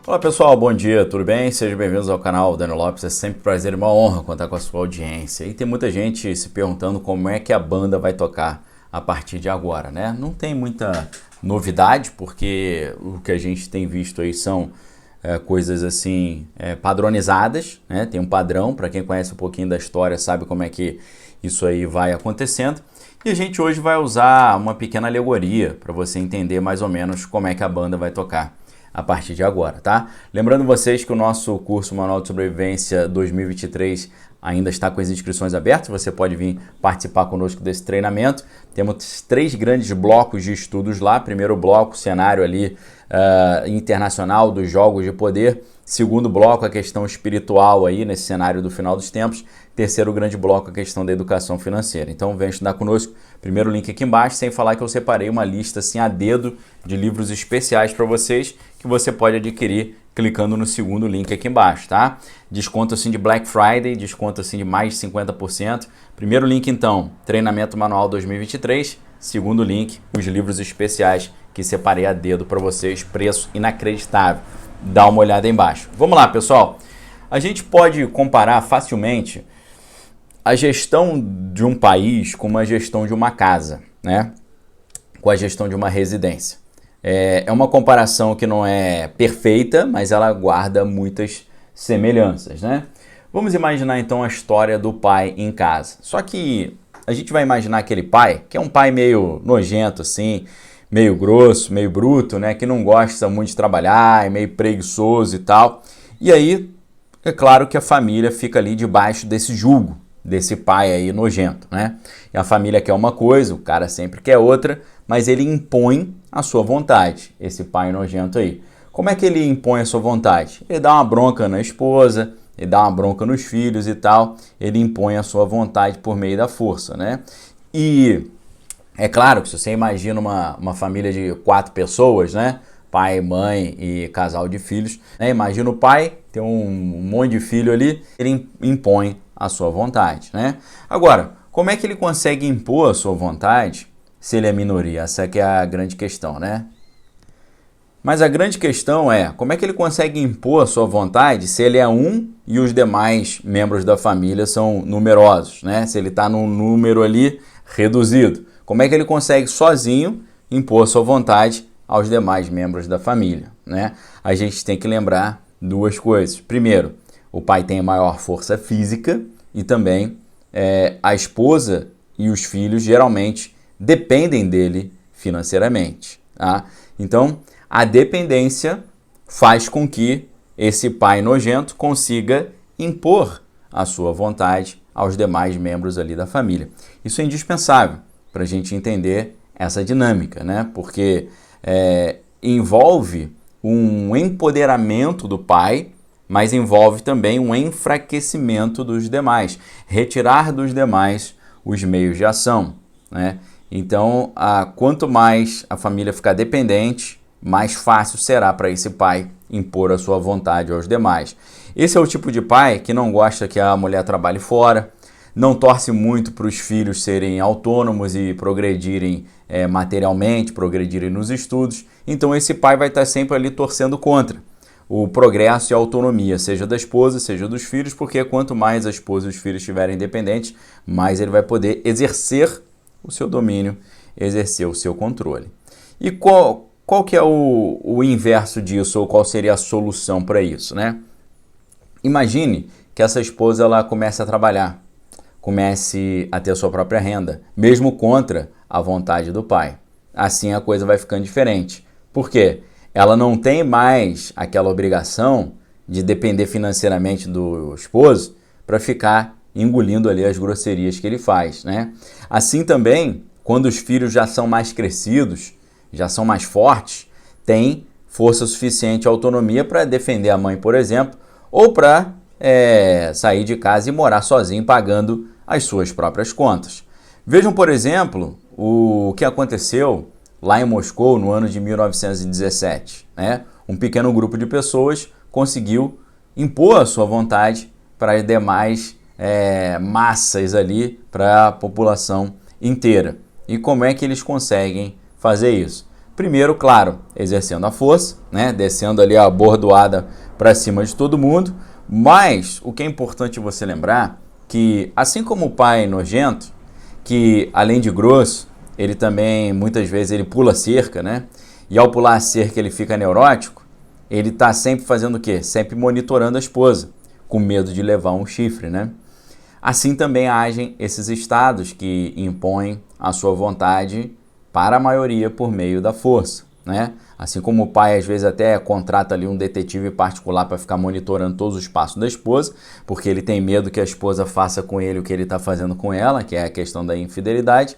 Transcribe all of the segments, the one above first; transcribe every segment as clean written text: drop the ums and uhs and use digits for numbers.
Olá pessoal, bom dia, tudo bem? Sejam bem-vindos ao canal Daniel Lopes, é sempre um prazer e uma honra contar com a sua audiência. E tem muita gente se perguntando como é que a banda vai tocar a partir de agora, né? Não tem muita novidade, porque o que a gente tem visto aí são coisas assim padronizadas, né? Tem um padrão, para quem conhece um pouquinho da história sabe como é que isso aí vai acontecendo. E a gente hoje vai usar uma pequena alegoria para você entender mais ou menos como é que a banda vai tocar a partir de agora, tá? Lembrando vocês que o nosso curso Manual de Sobrevivência 2023 ainda está com as inscrições abertas, você pode vir participar conosco desse treinamento. Temos 3 grandes blocos de estudos lá. Primeiro bloco, cenário ali internacional dos jogos de poder. Segundo bloco, a questão espiritual aí nesse cenário do final dos tempos. Terceiro grande bloco, a questão da educação financeira. Então vem estudar conosco. Primeiro link aqui embaixo, sem falar que eu separei uma lista assim a dedo de livros especiais para vocês que você pode adquirir clicando no segundo link aqui embaixo, tá? Desconto assim de Black Friday, desconto assim de mais de 50%. Primeiro link então, treinamento manual 2023. Segundo link, os livros especiais que separei a dedo para vocês, preço inacreditável. Dá uma olhada aí embaixo. Vamos lá, pessoal. A gente pode comparar facilmente a gestão de um país com a gestão de uma casa, né? Com a gestão de uma residência. É uma comparação que não é perfeita, mas ela guarda muitas semelhanças, né? Vamos imaginar então a história do pai em casa. Só que a gente vai imaginar aquele pai, que é um pai meio nojento assim, meio grosso, meio bruto, né? Que não gosta muito de trabalhar, é meio preguiçoso e tal. E aí, é claro que a família fica ali debaixo desse jugo, desse pai aí nojento, né? E a família quer uma coisa, o cara sempre quer outra, mas ele impõe a sua vontade, esse pai nojento aí. Como é que ele impõe a sua vontade? Ele dá uma bronca na esposa, ele dá uma bronca nos filhos e tal, ele impõe a sua vontade por meio da força, né? E é claro que se você imagina uma família de 4 pessoas, né? Pai, mãe e casal de filhos, né? Imagina o pai, tem um monte de filho ali, ele impõe a sua vontade, né? Agora, como é que ele consegue impor a sua vontade se ele é minoria? Essa que é a grande questão, né? Mas a grande questão é, como é que ele consegue impor a sua vontade se ele é um e os demais membros da família são numerosos, né? Se ele está num número ali reduzido. Como é que ele consegue sozinho impor a sua vontade aos demais membros da família, né? A gente tem que lembrar 2 coisas. Primeiro, o pai tem maior força física e também a esposa e os filhos geralmente dependem dele financeiramente, tá? Então, a dependência faz com que esse pai nojento consiga impor a sua vontade aos demais membros ali da família. Isso é indispensável para a gente entender essa dinâmica, né? Porque envolve um empoderamento do pai, mas envolve também um enfraquecimento dos demais, retirar dos demais os meios de ação, né? Então, quanto mais a família ficar dependente, mais fácil será para esse pai impor a sua vontade aos demais. Esse é o tipo de pai que não gosta que a mulher trabalhe fora, não torce muito para os filhos serem autônomos e progredirem materialmente, progredirem nos estudos. Então esse pai vai estar sempre ali torcendo contra o progresso e a autonomia, seja da esposa, seja dos filhos, porque quanto mais a esposa e os filhos estiverem independentes, mais ele vai poder exercer o seu domínio, exercer o seu controle. E qual que é o inverso disso, ou qual seria a solução para isso, né? Imagine que essa esposa ela comece a trabalhar, comece a ter a sua própria renda, mesmo contra a vontade do pai. Assim a coisa vai ficando diferente. Por quê? Ela não tem mais aquela obrigação de depender financeiramente do esposo para ficar engolindo ali as grosserias que ele faz, né? Assim também, quando os filhos já são mais crescidos, já são mais fortes, têm força suficiente e autonomia para defender a mãe, por exemplo, ou para sair de casa e morar sozinho pagando as suas próprias contas. Vejam, por exemplo, o que aconteceu lá em Moscou no ano de 1917. Né? Um pequeno grupo de pessoas conseguiu impor a sua vontade para as demais massas ali, para a população inteira. E como é que eles conseguem fazer isso? Primeiro, claro, exercendo a força, né? Descendo ali a bordoada para cima de todo mundo, mas o que é importante você lembrar que, assim como o pai nojento, que além de grosso, ele também, muitas vezes, ele pula cerca, né? E ao pular a cerca ele fica neurótico, ele está sempre fazendo o quê? Sempre monitorando a esposa, com medo de levar um chifre, né? Assim também agem esses estados que impõem a sua vontade para a maioria por meio da força, né? Assim como o pai às vezes até contrata ali um detetive particular para ficar monitorando todos os passos da esposa, porque ele tem medo que a esposa faça com ele o que ele está fazendo com ela, que é a questão da infidelidade.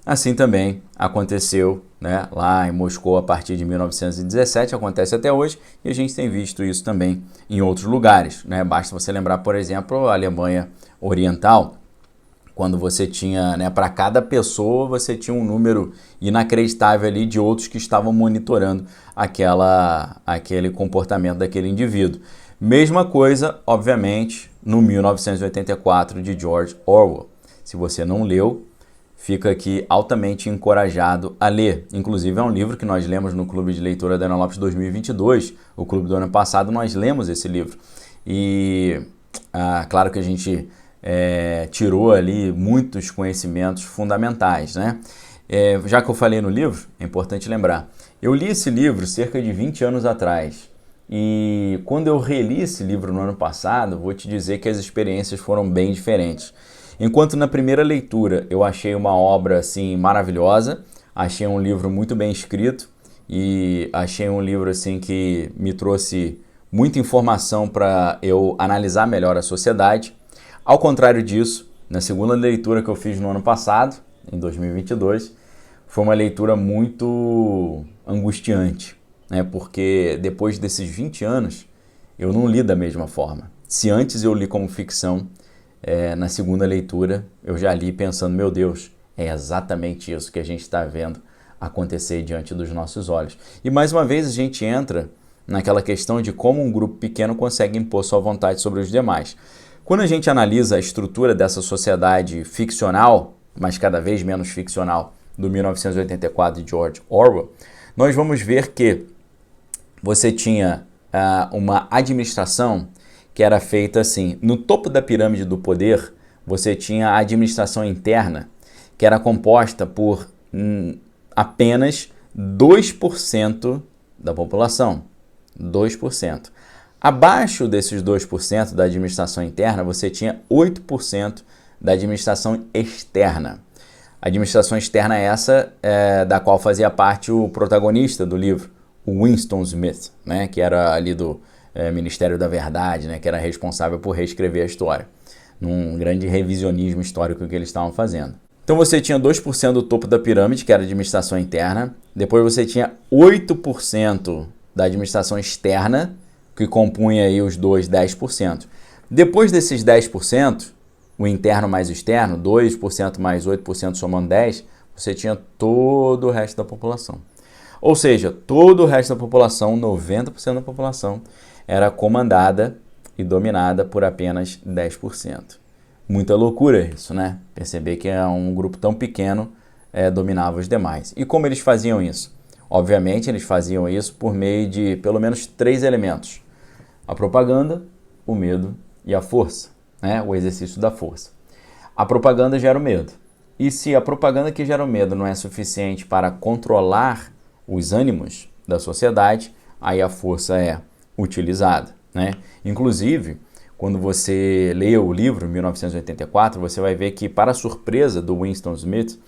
Assim também aconteceu, né, lá em Moscou a partir de 1917, acontece até hoje, e a gente tem visto isso também em outros lugares, né? Basta você lembrar, por exemplo, a Alemanha Oriental, quando você tinha, né, para cada pessoa, você tinha um número inacreditável ali de outros que estavam monitorando aquele comportamento daquele indivíduo. Mesma coisa, obviamente, no 1984 de George Orwell. Se você não leu, fica aqui altamente encorajado a ler. Inclusive é um livro que nós lemos no Clube de Leitura da Daniel Lopes 2022, o clube do ano passado, nós lemos esse livro. E claro que a gente tirou ali muitos conhecimentos fundamentais, né? Já que eu falei no livro, é importante lembrar, eu li esse livro cerca de 20 anos atrás. E quando eu reli esse livro no ano passado, vou te dizer que as experiências foram bem diferentes. Enquanto na primeira leitura eu achei uma obra assim maravilhosa, achei um livro muito bem escrito e achei um livro assim que me trouxe muita informação para eu analisar melhor a sociedade. Ao contrário disso, na segunda leitura que eu fiz no ano passado, em 2022, foi uma leitura muito angustiante, né? Porque depois desses 20 anos eu não li da mesma forma. Se antes eu li como ficção, na segunda leitura eu já li pensando, meu Deus, é exatamente isso que a gente está vendo acontecer diante dos nossos olhos. E mais uma vez a gente entra naquela questão de como um grupo pequeno consegue impor sua vontade sobre os demais. Quando a gente analisa a estrutura dessa sociedade ficcional, mas cada vez menos ficcional, do 1984 de George Orwell, nós vamos ver que você tinha uma administração que era feita assim, no topo da pirâmide do poder, você tinha a administração interna, que era composta por apenas 2% da população. 2%. Abaixo desses 2% da administração interna, você tinha 8% da administração externa. A administração externa é essa da qual fazia parte o protagonista do livro, o Winston Smith, né, que era ali do Ministério da Verdade, né, que era responsável por reescrever a história, num grande revisionismo histórico que eles estavam fazendo. Então você tinha 2% do topo da pirâmide, que era a administração interna, depois você tinha 8% da administração externa, que compunha aí os 10%. Depois desses 10%, o interno mais o externo, 2% mais 8% somando 10%, você tinha todo o resto da população. Ou seja, todo o resto da população, 90% da população, era comandada e dominada por apenas 10%. Muita loucura isso, né? Perceber que um grupo tão pequeno dominava os demais. E como eles faziam isso? Obviamente, eles faziam isso por meio de pelo menos 3 elementos. A propaganda, o medo e a força, né? O exercício da força. A propaganda gera o medo. E se a propaganda que gera o medo não é suficiente para controlar os ânimos da sociedade, aí a força é utilizada, né? Inclusive, quando você lê o livro 1984, você vai ver que, para a surpresa do Winston Smith,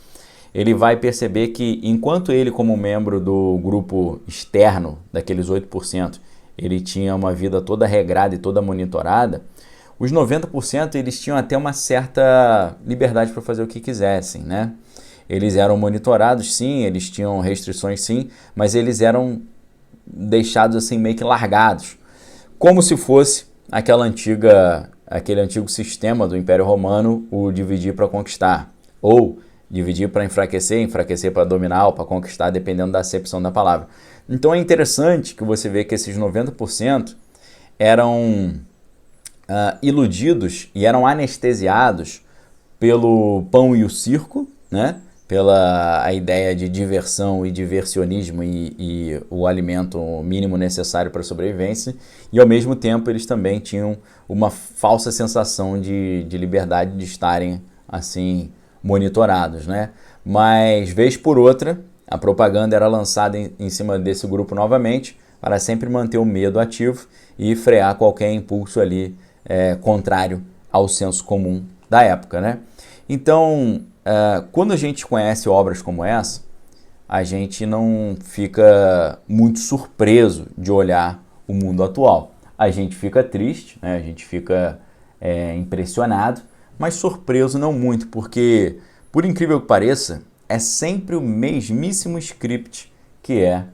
ele vai perceber que, enquanto ele, como membro do grupo externo, daqueles 8%, ele tinha uma vida toda regrada e toda monitorada, os 90% eles tinham até uma certa liberdade para fazer o que quisessem, né? Eles eram monitorados, sim, eles tinham restrições, sim, mas eles eram deixados assim meio que largados, como se fosse aquele antigo sistema do Império Romano, o dividir para conquistar, ou dividir para enfraquecer, enfraquecer para dominar ou para conquistar, dependendo da acepção da palavra. Então é interessante que você vê que esses 90% eram iludidos e eram anestesiados pelo pão e o circo, né? Pela a ideia de diversão e diversionismo e o alimento mínimo necessário para a sobrevivência, e ao mesmo tempo eles também tinham uma falsa sensação de liberdade de estarem assim monitorados, né? Mas vez por outra a propaganda era lançada em cima desse grupo novamente para sempre manter o medo ativo e frear qualquer impulso ali contrário ao senso comum da época, né? Então, quando a gente conhece obras como essa, a gente não fica muito surpreso de olhar o mundo atual. A gente fica triste, né? A gente fica impressionado, mas surpreso não muito, porque, por incrível que pareça, é sempre o mesmíssimo script que é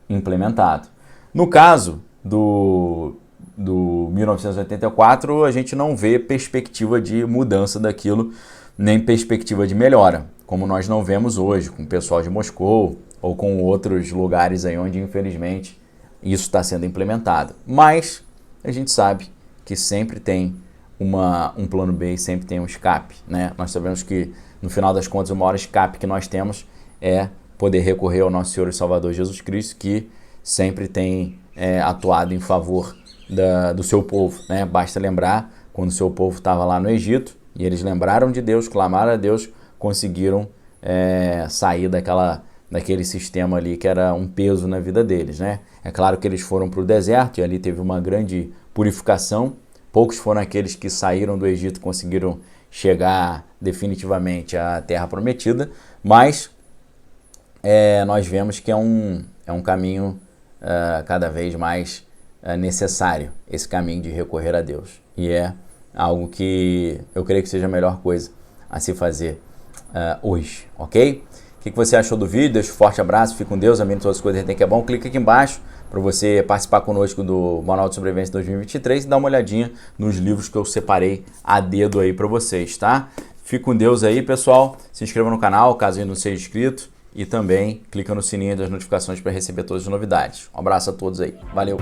implementado. No caso do 1984, a gente não vê perspectiva de mudança daquilo, nem perspectiva de melhora, como nós não vemos hoje com o pessoal de Moscou ou com outros lugares aí onde, infelizmente, isso está sendo implementado. Mas a gente sabe que sempre tem um plano B e sempre tem um escape, né? Nós sabemos que, no final das contas, o maior escape que nós temos é poder recorrer ao nosso Senhor e Salvador Jesus Cristo, que sempre tem atuado em favor do seu povo, né? Basta lembrar quando o seu povo estava lá no Egito e eles lembraram de Deus, clamaram a Deus, conseguiram sair daquele sistema ali que era um peso na vida deles, né? É claro que eles foram para o deserto e ali teve uma grande purificação. Poucos foram aqueles que saíram do Egito e conseguiram chegar definitivamente à Terra Prometida, mas nós vemos que é um caminho cada vez mais necessário, esse caminho de recorrer a Deus. E é algo que eu creio que seja a melhor coisa a se fazer hoje, ok? O que você achou do vídeo? Deixa um forte abraço, fique com Deus, amém, todas as coisas que é bom. Clica aqui embaixo para você participar conosco do Manual de Sobrevivência 2023 e dar uma olhadinha nos livros que eu separei a dedo aí para vocês, tá? Fique com Deus aí, pessoal. Se inscreva no canal, caso ainda não seja inscrito. E também clica no sininho das notificações para receber todas as novidades. Um abraço a todos aí. Valeu!